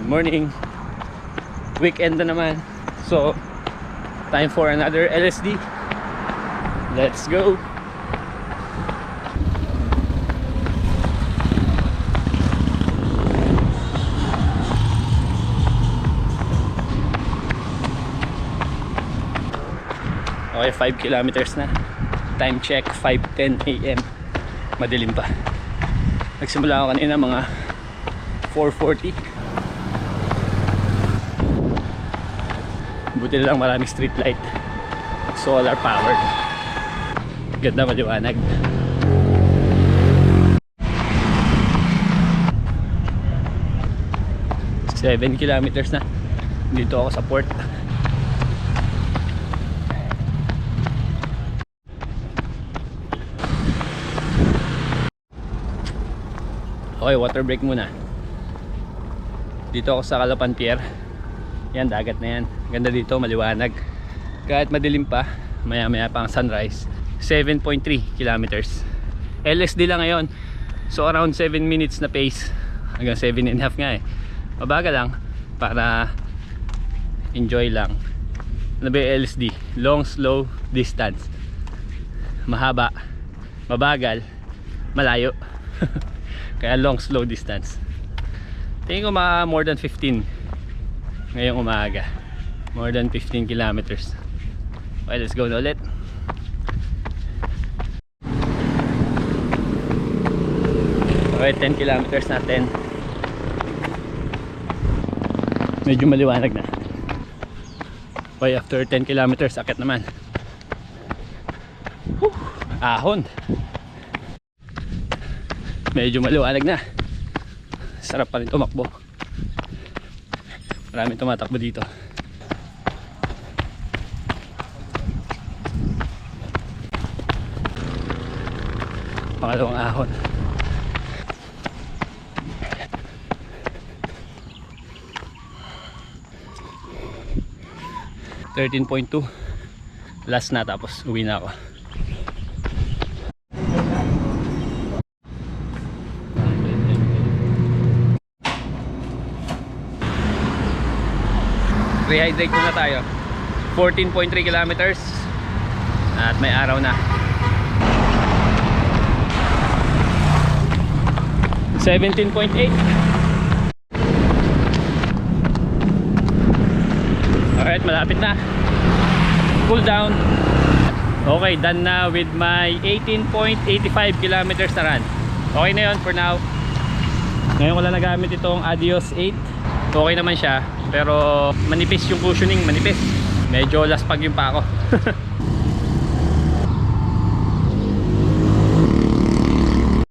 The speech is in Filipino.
Good morning. Weekend na naman. So, time for another LSD. Let's go. Okay, 5 kilometers na. Time check, 5:10 AM. Madilim pa. Nagsimula ako kanina mga 4:40. Buti lang maraming street light. Solar powered. Ganda, maliwanag. Seven kilometers na. Dito ako sa port. Okay, water break muna. Dito ako sa Calapan Pier. Yan, dagat na yan. Ganda dito, maliwanag. Kahit madilim pa, maya maya pa ang sunrise. 7.3 kilometers. LSD lang ngayon. So around 7 minutes na pace. Hanggang 7.5 nga eh. Mabaga lang para enjoy lang. Ano ba yung LSD? Long, slow, distance. Mahaba, mabagal, malayo. Kaya long, slow distance. Tingin ko more than 15 ngayong umaga. More than 15 kilometers. Okay, let's go na ulit. Okay, 10 kilometers natin. Medyo maliwanag na. Okay, after 10 kilometers, akit naman. Ahon. Medyo maliwanag na. Sarap pa rin tumakbo. Maraming tumatakbo dito. Pangalawang ahon. $13.2. Last na, tapos uwi na ako. Rehydrate muna tayo. 14.3 kilometers at may araw na. 17.8. Alright, malapit na. Cool down. Okay, done na with my 18.85 kilometers na run. Okay na yun for now. Ngayon ko lang nagamit itong Adios 8. Okay naman siya, pero manipis yung cushioning, manipis. Medyo laspag yung pa ako.